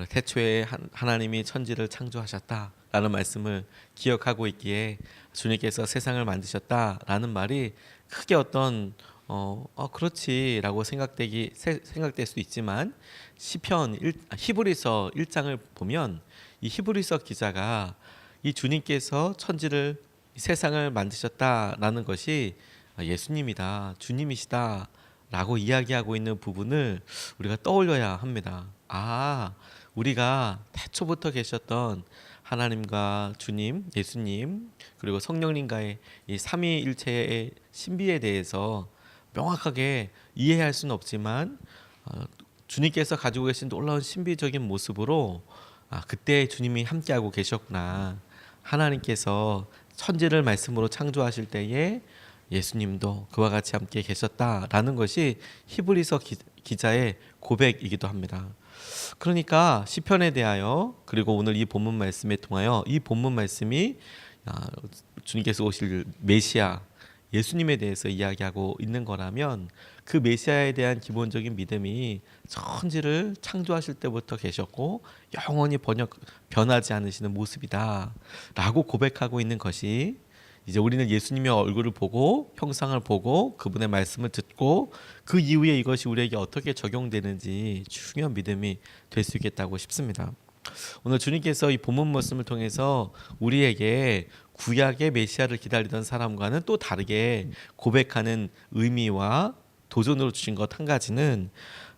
태초에 하나님이 천지를 창조하셨다라는 말씀을 기억하고 있기에 주님께서 세상을 만드셨다라는 말이 크게 어떤 그렇지라고 생각될 수 있지만 히브리서 1장을 보면 이 히브리서 기자가 이 주님께서 천지를 세상을 만드셨다라는 것이 예수님이다, 주님이시다라고 이야기하고 있는 부분을 우리가 떠올려야 합니다. 우리가 태초부터 계셨던 하나님과 주님, 예수님, 그리고 성령님과의 이 삼위일체의 신비에 대해서 명확하게 이해할 수는 없지만 주님께서 가지고 계신 놀라운 신비적인 모습으로 그때 주님이 함께하고 계셨구나. 하나님께서 천지를 말씀으로 창조하실 때에 예수님도 그와 같이 함께 계셨다라는 것이 히브리서 기자의 고백이기도 합니다. 그러니까 시편에 대하여 그리고 오늘 이 본문 말씀에 통하여 이 본문 말씀이 주님께서 오실 메시아 예수님에 대해서 이야기하고 있는 거라면 그 메시아에 대한 기본적인 믿음이 천지를 창조하실 때부터 계셨고 영원히 변하지 않으시는 모습이다 라고 고백하고 있는 것이 이제 우리는 예수님의 얼굴을 보고 형상을 보고 그분의 말씀을 듣고 그 이후에 이것이 우리에게 어떻게 적용되는지 중요한 믿음이 될 수 있겠다고 싶습니다. 오늘 주님께서 이 본문 말씀을 통해서 우리에게 구약의 메시아를 기다리던 사람과는 또 다르게 고백하는 의미와 도전으로 주신 것 한 가지는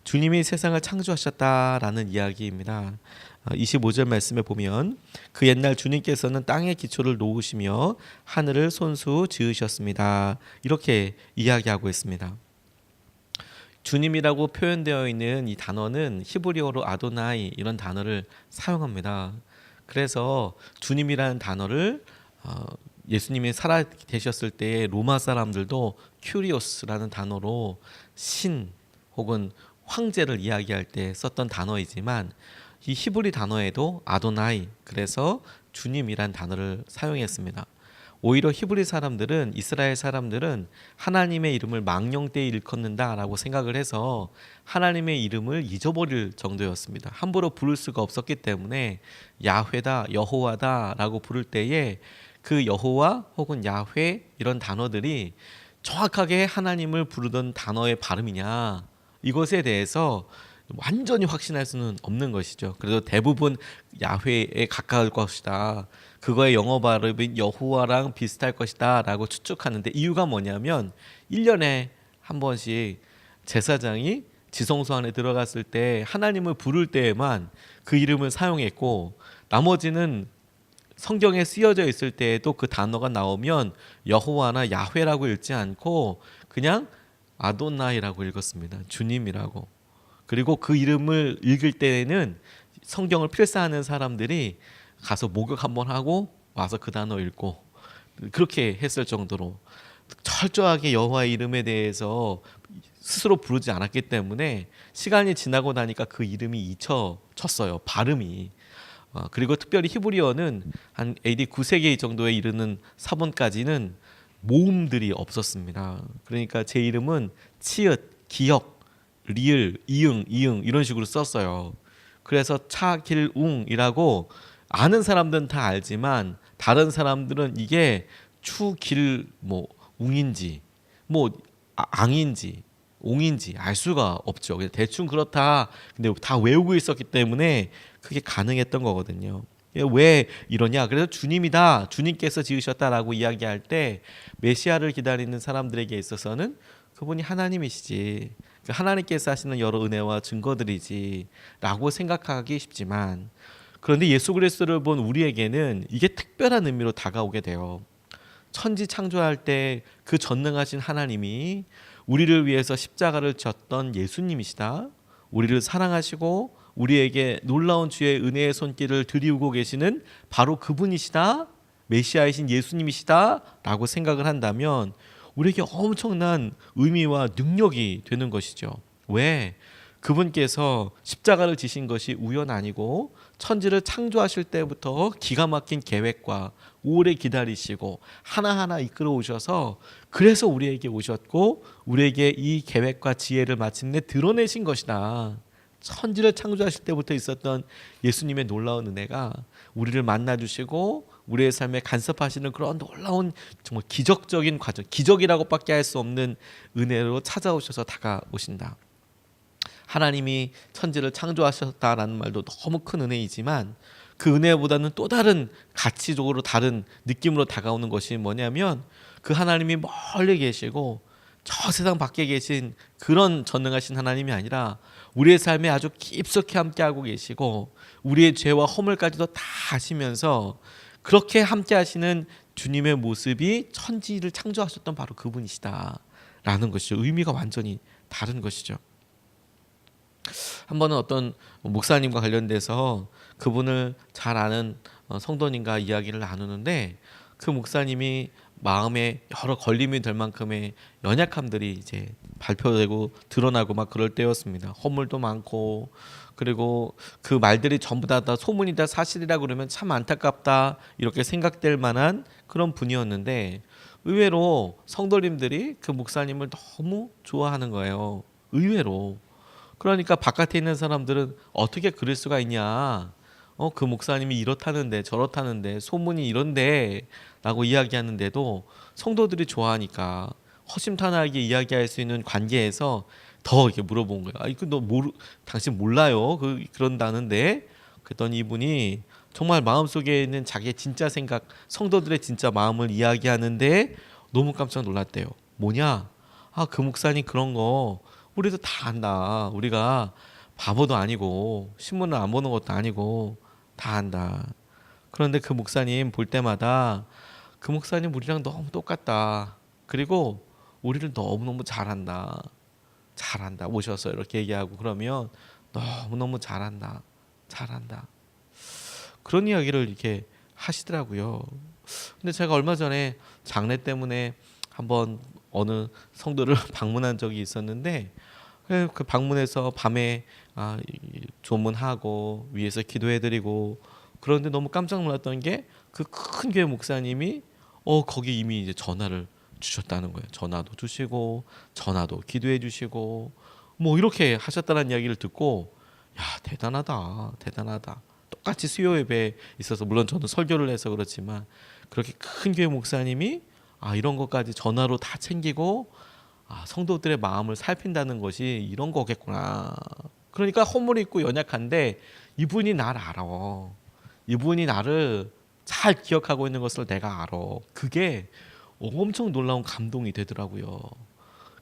주님이 세상을 창조하셨다라는 이야기입니다. 25절 말씀에 보면 그 옛날 주님께서는 땅의 기초를 놓으시며 하늘을 손수 지으셨습니다. 이렇게 이야기하고 있습니다. 주님이라고 표현되어 있는 이 단어는 히브리어로 아도나이 이런 단어를 사용합니다. 그래서 주님이라는 단어를 예수님이 살아 계셨을 때 로마 사람들도 큐리오스라는 단어로 신 혹은 황제를 이야기할 때 썼던 단어이지만 이 히브리 단어에도 아도나이 그래서 주님이란 단어를 사용했습니다. 오히려 히브리 사람들은 이스라엘 사람들은 하나님의 이름을 망령되이 일컫는다라고 생각을 해서 하나님의 이름을 잊어버릴 정도였습니다. 함부로 부를 수가 없었기 때문에 야훼다 여호와다라고 부를 때에 그 여호와 혹은 야훼 이런 단어들이 정확하게 하나님을 부르던 단어의 발음이냐 이것에 대해서 완전히 확신할 수는 없는 것이죠. 그래서 대부분 야훼에 가까울 것이다. 그거의 영어 발음인 여호와랑 비슷할 것이다 라고 추측하는데 이유가 뭐냐면 1년에 한 번씩 제사장이 지성소 안에 들어갔을 때 하나님을 부를 때에만 그 이름을 사용했고 나머지는 성경에 쓰여져 있을 때에도 그 단어가 나오면 여호와나 야훼라고 읽지 않고 그냥 아도나이라고 읽었습니다. 주님이라고. 그리고 그 이름을 읽을 때에는 성경을 필사하는 사람들이 가서 목욕 한번 하고 와서 그 단어 읽고 그렇게 했을 정도로 철저하게 여호와의 이름에 대해서 스스로 부르지 않았기 때문에 시간이 지나고 나니까 그 이름이 잊혀졌어요. 발음이. 그리고 특별히 히브리어는 한 AD 9세기 정도에 이르는 사본까지는 모음들이 없었습니다. 그러니까 제 이름은 치읓, 기역, 리을, 이응 이런 식으로 썼어요. 그래서 차길웅이라고 아는 사람들은 다 알지만 다른 사람들은 이게 추길 웅인지 앙인지 옹인지 알 수가 없죠. 그냥 대충 그렇다. 근데 다 외우고 있었기 때문에 그게 가능했던 거거든요. 왜 이러냐? 그래서 주님이다, 주님께서 지으셨다라고 이야기할 때 메시아를 기다리는 사람들에게 있어서는 그분이 하나님이시지, 하나님께서 하시는 여러 은혜와 증거들이지라고 생각하기 쉽지만, 그런데 예수 그리스도를 본 우리에게는 이게 특별한 의미로 다가오게 돼요. 천지 창조할 때 그 전능하신 하나님이 우리를 위해서 십자가를 졌던 예수님이시다. 우리를 사랑하시고 우리에게 놀라운 주의 은혜의 손길을 들이우고 계시는 바로 그분이시다. 메시아이신 예수님이시다 라고 생각을 한다면 우리에게 엄청난 의미와 능력이 되는 것이죠. 왜? 그분께서 십자가를 지신 것이 우연 아니고 천지를 창조하실 때부터 기가 막힌 계획과 오래 기다리시고 하나하나 이끌어 오셔서 그래서 우리에게 오셨고 우리에게 이 계획과 지혜를 마침내 드러내신 것이다. 천지를 창조하실 때부터 있었던 예수님의 놀라운 은혜가 우리를 만나주시고 우리의 삶에 간섭하시는 그런 놀라운 정말 기적적인 과정, 기적이라고밖에 할 수 없는 은혜로 찾아오셔서 다가오신다. 하나님이 천지를 창조하셨다라는 말도 너무 큰 은혜이지만 그 은혜보다는 또 다른 가치적으로 다른 느낌으로 다가오는 것이 뭐냐면 그 하나님이 멀리 계시고 저 세상 밖에 계신 그런 전능하신 하나님이 아니라 우리의 삶에 아주 깊숙이 함께하고 계시고 우리의 죄와 허물까지도 다 아시면서 그렇게 함께하시는 주님의 모습이 천지를 창조하셨던 바로 그분이시다라는 것이죠. 의미가 완전히 다른 것이죠. 한 번은 어떤 목사님과 관련돼서 그분을 잘 아는 성도님과 이야기를 나누는데 그 목사님이 마음에 여러 걸림이 될 만큼의 연약함들이 이제 발표되고 드러나고 막 그럴 때였습니다. 허물도 많고 그리고 그 말들이 전부 다 소문이다 사실이라 그러면 참 안타깝다 이렇게 생각될 만한 그런 분이었는데 의외로 성도님들이 그 목사님을 너무 좋아하는 거예요. 의외로. 그러니까 바깥에 있는 사람들은 어떻게 그럴 수가 있냐. 그 목사님이 이렇다는데 저렇다는데 소문이 이런데 라고 이야기하는데도 성도들이 좋아하니까 허심탄회하게 이야기할 수 있는 관계에서 더 이렇게 물어본 거예요. 이거 당신 몰라요? 그런다는데 그랬더니 이분이 정말 마음속에 있는 자기의 진짜 생각, 성도들의 진짜 마음을 이야기하는데 너무 깜짝 놀랐대요. 뭐냐? 그 목사님 그런 거 우리도 다 안다. 우리가 바보도 아니고 신문을 안 보는 것도 아니고 다 안다. 그런데 그 목사님 볼 때마다 그 목사님 우리랑 너무 똑같다. 그리고 우리를 너무너무 잘한다. 잘한다. 오셔서 이렇게 얘기하고 그러면 너무너무 잘한다. 잘한다. 그런 이야기를 이렇게 하시더라고요. 근데 제가 얼마 전에 장례 때문에 한번 어느 성도를 방문한 적이 있었는데 그 방문해서 밤에 조문하고 위에서 기도해드리고 그런데 너무 깜짝 놀랐던 게 그 큰 교회 목사님이 거기 이미 이제 전화를 주셨다는 거예요. 전화도 주시고 전화도 기도해 주시고 뭐 이렇게 하셨다는 이야기를 듣고 야 대단하다 대단하다. 똑같이 수요 예배에 있어서 물론 저는 설교를 해서 그렇지만 그렇게 큰 교회 목사님이 이런 것까지 전화로 다 챙기고 성도들의 마음을 살핀다는 것이 이런 거겠구나. 그러니까 허물이 있고 연약한데 이분이 나를 알아. 이분이 나를 잘 기억하고 있는 것을 내가 알아. 그게 엄청 놀라운 감동이 되더라고요.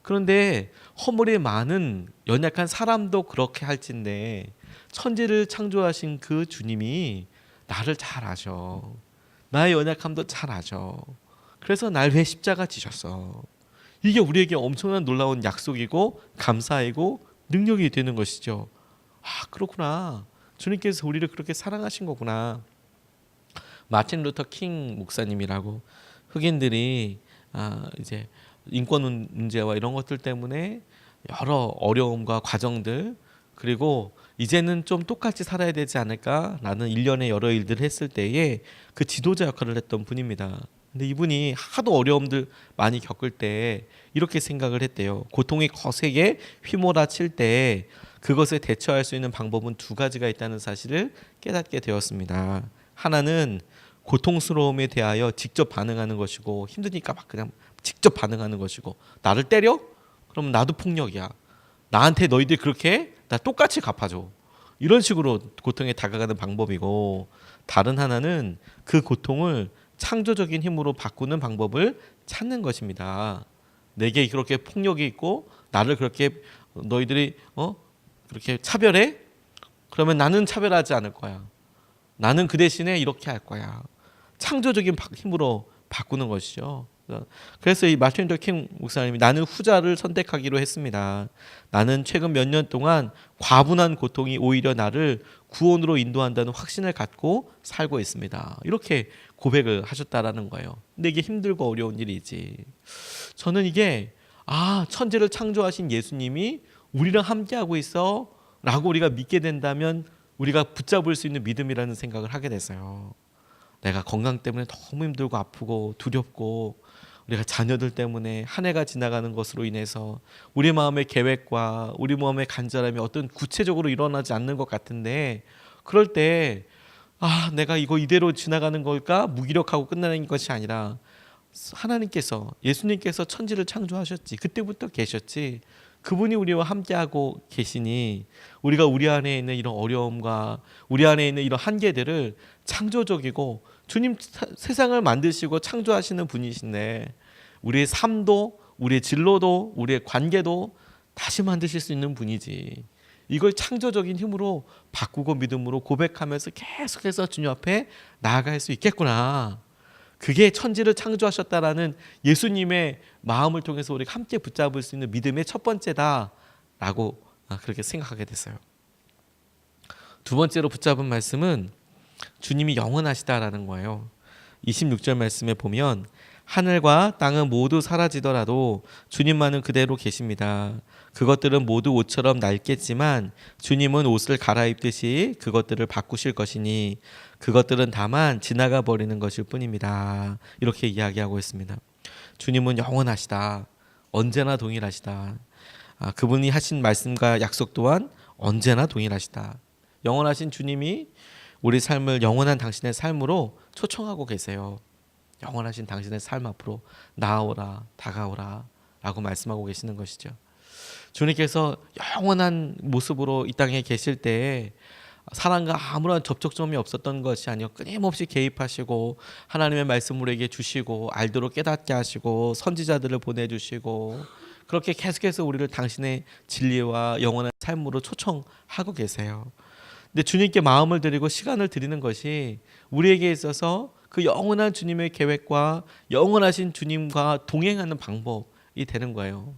그런데 허물이 많은 연약한 사람도 그렇게 할진데 천지를 창조하신 그 주님이 나를 잘 아셔. 나의 연약함도 잘 아셔. 그래서 날 위해 십자가 지셨어. 이게 우리에게 엄청난 놀라운 약속이고 감사이고 능력이 되는 것이죠. 그렇구나. 주님께서 우리를 그렇게 사랑하신 거구나. 마틴 루터 킹 목사님이라고 흑인들이 이제 인권 문제와 이런 것들 때문에 여러 어려움과 과정들 그리고 이제는 좀 똑같이 살아야 되지 않을까라는 일련의 여러 일들을 했을 때에 그 지도자 역할을 했던 분입니다. 근데 이분이 하도 어려움들 많이 겪을 때 이렇게 생각을 했대요. 고통이 거세게 휘몰아칠 때 그것에 대처할 수 있는 방법은 두 가지가 있다는 사실을 깨닫게 되었습니다. 하나는 고통스러움에 대하여 직접 반응하는 것이고 힘드니까 막 그냥 직접 반응하는 것이고 나를 때려? 그럼 나도 폭력이야. 나한테 너희들이 그렇게 해? 나 똑같이 갚아줘. 이런 식으로 고통에 다가가는 방법이고 다른 하나는 그 고통을 창조적인 힘으로 바꾸는 방법을 찾는 것입니다. 내게 그렇게 폭력이 있고 나를 그렇게 너희들이 그렇게 차별해? 그러면 나는 차별하지 않을 거야. 나는 그 대신에 이렇게 할 거야. 창조적인 힘으로 바꾸는 것이죠. 그래서 이 마틴 루터 킹 목사님이 나는 후자를 선택하기로 했습니다. 나는 최근 몇 년 동안 과분한 고통이 오히려 나를 구원으로 인도한다는 확신을 갖고 살고 있습니다. 이렇게 고백을 하셨다라는 거예요. 근데 이게 힘들고 어려운 일이지. 저는 이게 천지를 창조하신 예수님이 우리랑 함께하고 있어 라고 우리가 믿게 된다면 우리가 붙잡을 수 있는 믿음이라는 생각을 하게 됐어요. 내가 건강 때문에 너무 힘들고 아프고 두렵고 우리가 자녀들 때문에 한 해가 지나가는 것으로 인해서 우리 마음의 계획과 우리 마음의 간절함이 어떤 구체적으로 일어나지 않는 것 같은데, 그럴 때 내가 이거 이대로 지나가는 걸까? 무기력하고 끝나는 것이 아니라 하나님께서, 예수님께서 천지를 창조하셨지. 그때부터 계셨지. 그분이 우리와 함께하고 계시니 우리가 우리 안에 있는 이런 어려움과 우리 안에 있는 이런 한계들을 창조적이고, 주님 세상을 만드시고 창조하시는 분이신데 우리의 삶도 우리의 진로도 우리의 관계도 다시 만드실 수 있는 분이지. 이걸 창조적인 힘으로 바꾸고 믿음으로 고백하면서 계속해서 주님 앞에 나아갈 수 있겠구나. 그게 천지를 창조하셨다라는 예수님의 마음을 통해서 우리가 함께 붙잡을 수 있는 믿음의 첫 번째다라고 그렇게 생각하게 됐어요. 두 번째로 붙잡은 말씀은 주님이 영원하시다라는 거예요. 26절 말씀에 보면 하늘과 땅은 모두 사라지더라도 주님만은 그대로 계십니다. 그것들은 모두 옷처럼 낡겠지만 주님은 옷을 갈아입듯이 그것들을 바꾸실 것이니 그것들은 다만 지나가 버리는 것일 뿐입니다. 이렇게 이야기하고 있습니다. 주님은 영원하시다. 언제나 동일하시다. 그분이 하신 말씀과 약속 또한 언제나 동일하시다. 영원하신 주님이 우리 삶을 영원한 당신의 삶으로 초청하고 계세요. 영원하신 당신의 삶 앞으로 나아오라, 다가오라 라고 말씀하고 계시는 것이죠. 주님께서 영원한 모습으로 이 땅에 계실 때에 사람과 아무런 접촉점이 없었던 것이 아니요, 끊임없이 개입하시고 하나님의 말씀을 우리에게 주시고 알도록 깨닫게 하시고 선지자들을 보내주시고 그렇게 계속해서 우리를 당신의 진리와 영원한 삶으로 초청하고 계세요. 근데 주님께 마음을 드리고 시간을 드리는 것이 우리에게 있어서 그 영원한 주님의 계획과 영원하신 주님과 동행하는 방법이 되는 거예요.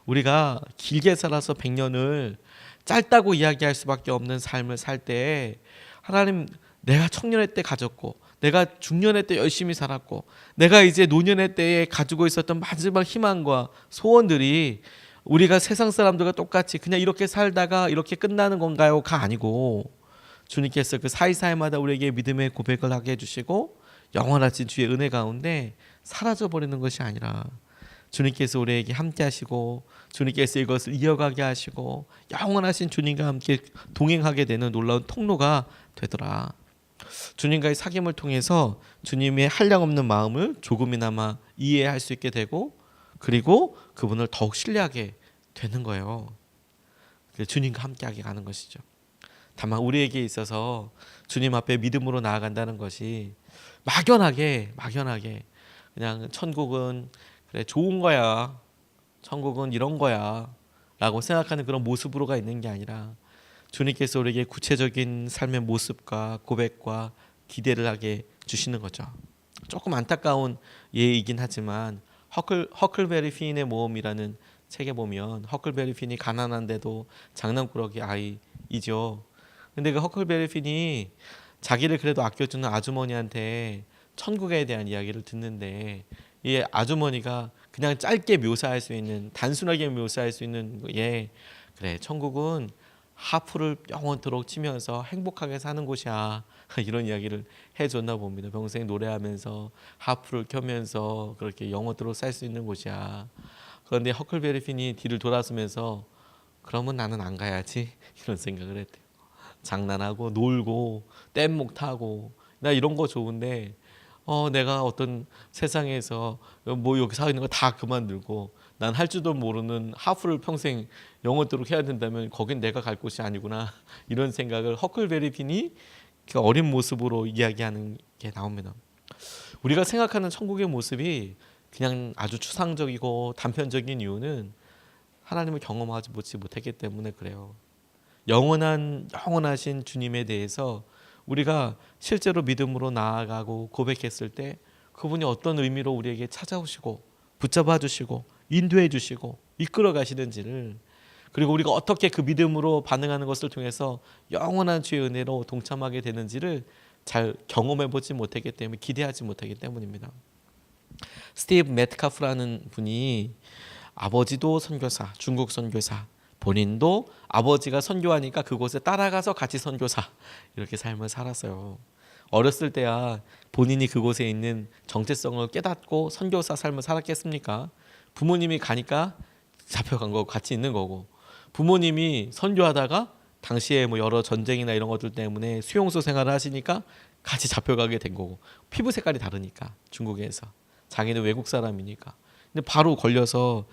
우리가 길게 살아서 100년을 짧다고 이야기할 수밖에 없는 삶을 살 때, 하나님, 내가 청년의 때 가졌고 내가 중년의 때 열심히 살았고 내가 이제 노년의 때에 가지고 있었던 마지막 희망과 소원들이 우리가 세상 사람들과 똑같이 그냥 이렇게 살다가 이렇게 끝나는 건가요?가 아니고, 주님께서 그 사이사이마다 우리에게 믿음의 고백을 하게 해주시고 영원하신 주의 은혜 가운데 사라져버리는 것이 아니라 주님께서 우리에게 함께 하시고 주님께서 이것을 이어가게 하시고 영원하신 주님과 함께 동행하게 되는 놀라운 통로가 되더라. 주님과의 사귐을 통해서 주님의 한량없는 마음을 조금이나마 이해할 수 있게 되고, 그리고 그분을 더욱 신뢰하게 되는 거예요. 주님과 함께하게 가는 것이죠. 다만 우리에게 있어서 주님 앞에 믿음으로 나아간다는 것이 막연하게 그냥 천국은 그래 좋은 거야, 천국은 이런 거야 라고 생각하는 그런 모습으로가 있는 게 아니라 주님께서 우리에게 구체적인 삶의 모습과 고백과 기대를 하게 주시는 거죠. 조금 안타까운 예이긴 하지만 허클베리 핀의 모험이라는 책에 보면 허클베리 핀이 가난한데도 장난꾸러기 아이이죠. 근데 그 허클베리 핀이 자기를 그래도 아껴주는 아주머니한테 천국에 대한 이야기를 듣는데, 이 아주머니가 그냥 짧게 묘사할 수 있는, 단순하게 묘사할 수 있는 그래 천국은 하프를 영원토록 치면서 행복하게 사는 곳이야 이런 이야기를 해줬나 봅니다. 평생 노래하면서 하프를 켜면서 그렇게 영원토록 살 수 있는 곳이야. 그런데 허클베리 핀이 뒤를 돌아서면서 그러면 나는 안 가야지 이런 생각을 했대요. 장난하고 놀고 뗏목 타고 나 이런 거 좋은데 내가 어떤 세상에서 뭐 여기 사 있는 거 다 그만두고 난 할 줄도 모르는 하프를 평생 영원토록 해야 된다면 거긴 내가 갈 곳이 아니구나 이런 생각을 허클베리 핀이 그 어린 모습으로 이야기하는 게 나옵니다. 우리가 생각하는 천국의 모습이 그냥 아주 추상적이고 단편적인 이유는 하나님을 경험하지 못했기 때문에 그래요. 영원하신 주님에 대해서 우리가 실제로 믿음으로 나아가고 고백했을 때 그분이 어떤 의미로 우리에게 찾아오시고 붙잡아 주시고 인도해 주시고 이끌어 가시는지를, 그리고 우리가 어떻게 그 믿음으로 반응하는 것을 통해서 영원한 주의 은혜로 동참하게 되는지를 잘 경험해 보지 못했기 때문에, 기대하지 못하기 때문입니다. 스티브 메트카프라는 분이 아버지도 선교사, 중국 선교사, 본인도 아버지가 선교하니까 그곳에 따라가서 같이 선교사, 이렇게 삶을 살았어요. 어렸을 때야 본인이 그곳에 있는 정체성을 깨닫고 선교사 삶을 살았겠습니까? 부모님이 가니까 잡혀간 거고 같이 있는 거고, 부모님이 선교하다가 당시에 뭐 여러 전쟁이나 이런 것들 때문에 수용소 생활을 하시니까 같이 잡혀가게 된 거고, 피부 색깔이 다르니까 중국에서 자기는 외국 사람이니까. 근데 바로 걸려서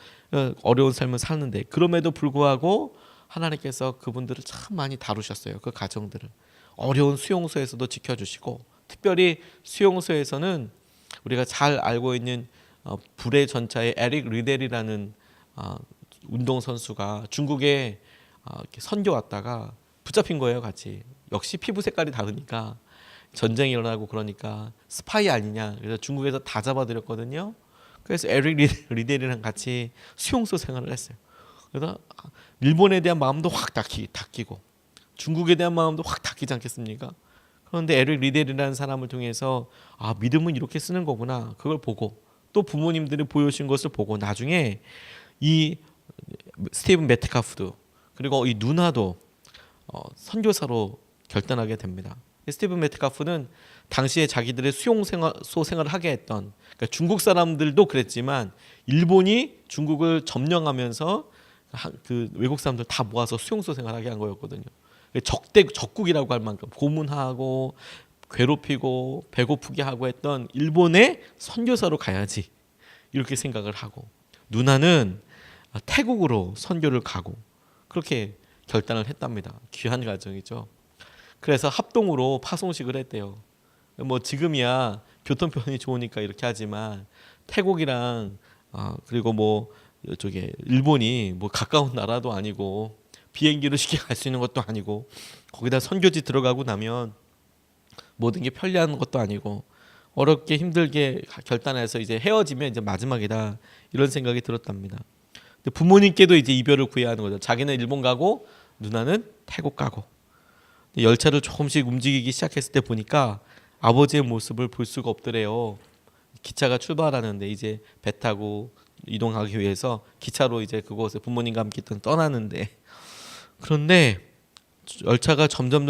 어려운 삶을 사는데, 그럼에도 불구하고 하나님께서 그분들을 참 많이 다루셨어요. 그 가정들을 어려운 수용소에서도 지켜주시고, 특별히 수용소에서는 우리가 잘 알고 있는 불의 전차의 에릭 리델이라는 운동 선수가 중국에 이렇게 선교 왔다가 붙잡힌 거예요, 같이. 역시 피부 색깔이 다르니까 전쟁이 일어나고 그러니까 스파이 아니냐. 그래서 중국에서 다 잡아들였거든요. 그래서 에릭 리델이랑 같이 수용소 생활을 했어요. 그래서 일본에 대한 마음도 확 닦이고 중국에 대한 마음도 확 닦이지 않겠습니까? 그런데 에릭 리델이라는 사람을 통해서 믿음은 이렇게 쓰는 거구나, 그걸 보고 또 부모님들이 보여주신 것을 보고 나중에 이 스티븐 메트카프도 그리고 이 누나도 선교사로 결단하게 됩니다. 스티븐 메트카프는 당시에 자기들의 수용소 생활을 하게 했던, 그러니까 중국 사람들도 그랬지만 일본이 중국을 점령하면서 그 외국 사람들 다 모아서 수용소 생활하게 한 거였거든요. 적국이라고 할 만큼 고문하고 괴롭히고 배고프게 하고 했던 일본의 선교사로 가야지 이렇게 생각을 하고, 누나는 태국으로 선교를 가고 그렇게 결단을 했답니다. 귀한 가정이죠. 그래서 합동으로 파송식을 했대요. 뭐 지금이야 교통편이 좋으니까 이렇게 하지만 태국이랑 그리고 뭐 이쪽에 일본이 뭐 가까운 나라도 아니고 비행기로 쉽게 갈 수 있는 것도 아니고, 거기다 선교지 들어가고 나면 모든 게 편리한 것도 아니고 어렵게 힘들게 결단해서 이제 헤어지면 이제 마지막이다, 이런 생각이 들었답니다. 근데 부모님께도 이제 이별을 구해야 하는 거죠. 자기는 일본 가고 누나는 태국 가고. 열차를 조금씩 움직이기 시작했을 때 보니까 아버지의 모습을 볼 수가 없더래요. 기차가 출발하는데 이제 배 타고 이동하기 위해서 기차로 이제 그곳에 부모님과 함께 떠나는데, 그런데 열차가 점점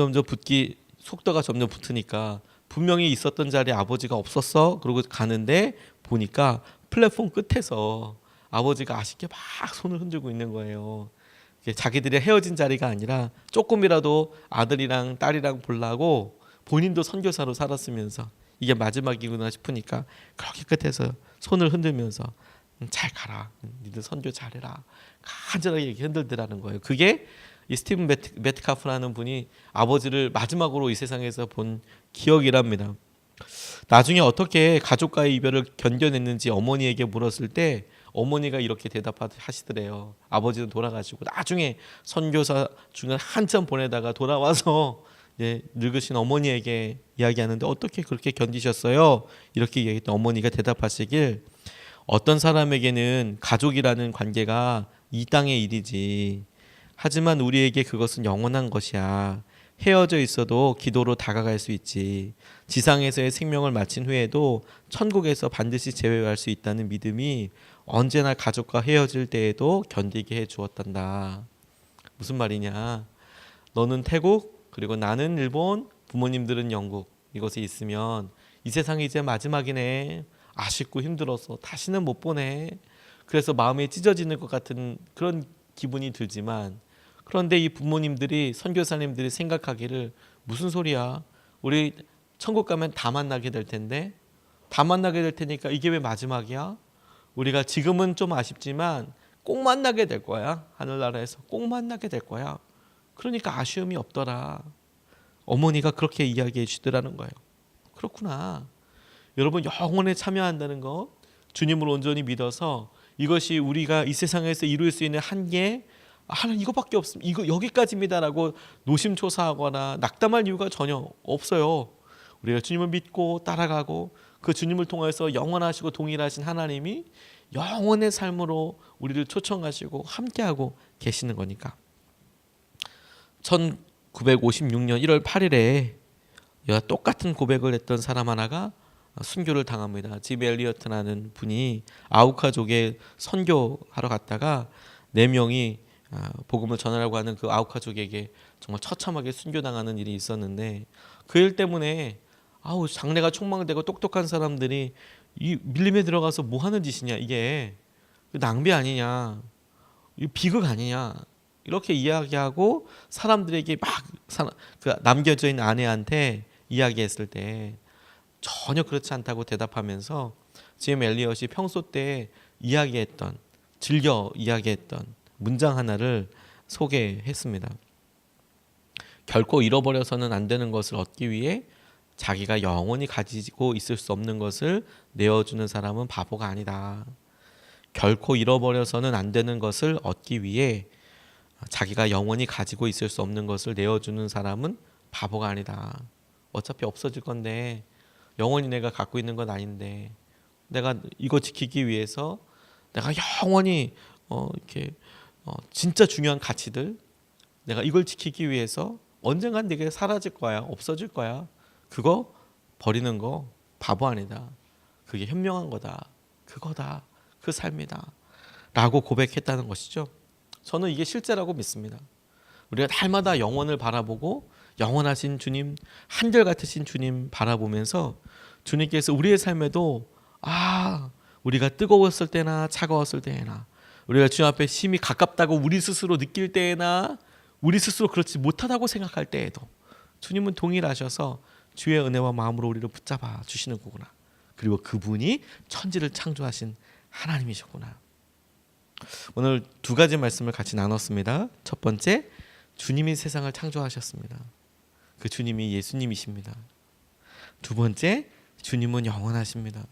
속도가 점점 붙으니까 분명히 있었던 자리에 아버지가 없었어. 그러고 가는데 보니까 플랫폼 끝에서 아버지가 아쉽게 막 손을 흔들고 있는 거예요. 자기들이 헤어진 자리가 아니라 조금이라도 아들이랑 딸이랑 보려고 본인도 선교사로 살았으면서 이게 마지막이구나 싶으니까 그렇게 끝에서 손을 흔들면서 잘 가라, 니들 선교 잘해라, 간절하게 이렇게 흔들더라는 거예요. 그게 이 스티븐 메트카프라는 분이 아버지를 마지막으로 이 세상에서 본 기억이랍니다. 나중에 어떻게 가족과의 이별을 견뎌냈는지 어머니에게 물었을 때 어머니가 이렇게 대답하시더래요. 아버지는 돌아가시고 나중에 선교사 중에 한참 보내다가 돌아와서 늙으신 어머니에게 이야기하는데 어떻게 그렇게 견디셨어요? 이렇게 얘기했던 어머니가 대답하시길, 어떤 사람에게는 가족이라는 관계가 이 땅의 일이지, 하지만 우리에게 그것은 영원한 것이야. 헤어져 있어도 기도로 다가갈 수 있지. 지상에서의 생명을 마친 후에도 천국에서 반드시 재회할 수 있다는 믿음이 언제나 가족과 헤어질 때에도 견디게 해 주었단다. 무슨 말이냐? 너는 태국, 그리고 나는 일본, 부모님들은 영국, 이곳에 있으면 이 세상이 이제 마지막이네. 아쉽고 힘들어서 다시는 못 보네. 그래서 마음이 찢어지는 것 같은 그런 기분이 들지만, 그런데 이 부모님들이, 선교사님들이 생각하기를 무슨 소리야? 우리 천국 가면 다 만나게 될 텐데, 다 만나게 될 테니까 이게 왜 마지막이야? 우리가 지금은 좀 아쉽지만 꼭 만나게 될 거야. 하늘나라에서 꼭 만나게 될 거야. 그러니까 아쉬움이 없더라. 어머니가 그렇게 이야기해 주더라는 거예요. 그렇구나. 여러분, 영혼에 참여한다는 거, 주님을 온전히 믿어서 이것이 우리가 이 세상에서 이룰 수 있는 한계, 하나님 이거밖에 없습니다, 이거 여기까지입니다라고 노심초사하거나 낙담할 이유가 전혀 없어요. 우리가 주님을 믿고 따라가고 그 주님을 통해서 영원하시고 동일하신 하나님이 영원의 삶으로 우리를 초청하시고 함께하고 계시는 거니까. 1956년 1월 8일에 똑같은 고백을 했던 사람 하나가 순교를 당합니다. 짐 엘리어트라는 분이 아우카족에 선교하러 갔다가 4명이 복음을 전하라고 하는 그 아우카족에게 정말 처참하게 순교당하는 일이 있었는데, 그 일 때문에 아우 장래가 촉망되고 똑똑한 사람들이 이 밀림에 들어가서 뭐 하는 짓이냐, 이게 낭비 아니냐, 이 비극 아니냐, 이렇게 이야기하고 사람들에게 막 그 남겨져 있는 아내한테 이야기했을 때 전혀 그렇지 않다고 대답하면서 지금 엘리엇이 평소 때 이야기했던, 즐겨 이야기했던 문장 하나를 소개했습니다. 결코 잃어버려서는 안 되는 것을 얻기 위해 자기가 영원히 가지고 있을 수 없는 것을 내어주는 사람은 바보가 아니다. 결코 잃어버려서는 안 되는 것을 얻기 위해 자기가 영원히 가지고 있을 수 없는 것을 내어주는 사람은 바보가 아니다. 어차피 없어질 건데 영원히 내가 갖고 있는 건 아닌데 내가 이거 지키기 위해서 내가 영원히 이렇게 진짜 중요한 가치들, 내가 이걸 지키기 위해서 언젠간 내게 사라질 거야, 없어질 거야. 그거 버리는 거 바보 아니다. 그게 현명한 거다. 그거다. 그 삶이다. 라고 고백했다는 것이죠. 저는 이게 실제라고 믿습니다. 우리가 날마다 영원을 바라보고 영원하신 주님, 한결같으신 주님 바라보면서 주님께서 우리의 삶에도 우리가 뜨거웠을 때나 차가웠을 때나 우리가 주님 앞에 심히 가깝다고 우리 스스로 느낄 때나 우리 스스로 그렇지 못하다고 생각할 때에도 주님은 동일하셔서 주의 은혜와 마음으로 우리를 붙잡아 주시는 거구나. 그리고 그분이 천지를 창조하신 하나님이셨구나. 오늘 두 가지 말씀을 같이 나눴습니다. 첫 번째, 주님이 세상을 창조하셨습니다. 그 주님이 예수님이십니다. 두 번째, 주님은 영원하십니다.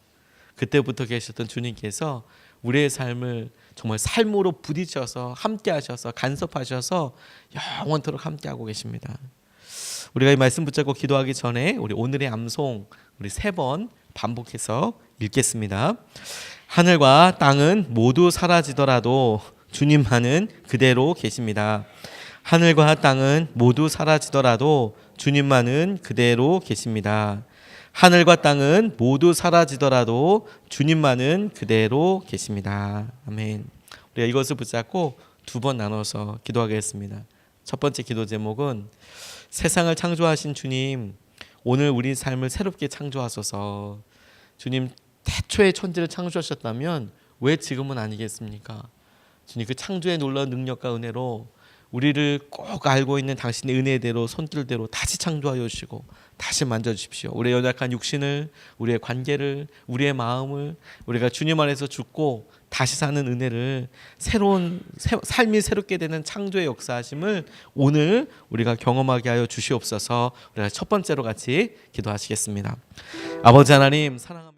그때부터 계셨던 주님께서 우리의 삶을 정말 삶으로 부딪혀서 함께 하셔서 간섭하셔서 영원토록 함께하고 계십니다. 우리가 이 말씀 붙잡고 기도하기 전에 우리 오늘의 암송 우리 3번 반복해서 읽겠습니다. 하늘과 땅은 모두 사라지더라도 주님만은 그대로 계십니다. 하늘과 땅은 모두 사라지더라도 주님만은 그대로 계십니다. 하늘과 땅은 모두 사라지더라도 주님만은 그대로 계십니다. 아멘. 우리가 이것을 붙잡고 2번 나눠서 기도하겠습니다. 첫 번째 기도 제목은 세상을 창조하신 주님, 오늘 우리 삶을 새롭게 창조하소서. 주님, 태초에 천지를 창조하셨다면 왜 지금은 아니겠습니까? 주님, 그 창조의 놀라운 능력과 은혜로 우리를 꼭 알고 있는 당신의 은혜대로 손길대로 다시 창조하여 주시고 다시 만져주십시오. 우리의 연약한 육신을, 우리의 관계를, 우리의 마음을, 우리가 주님 안에서 죽고 다시 사는 은혜를, 새로운 삶이 새롭게 되는 창조의 역사하심을 오늘 우리가 경험하게 하여 주시옵소서. 우리가 첫 번째로 같이 기도하시겠습니다. 아버지 하나님, 사랑합니다.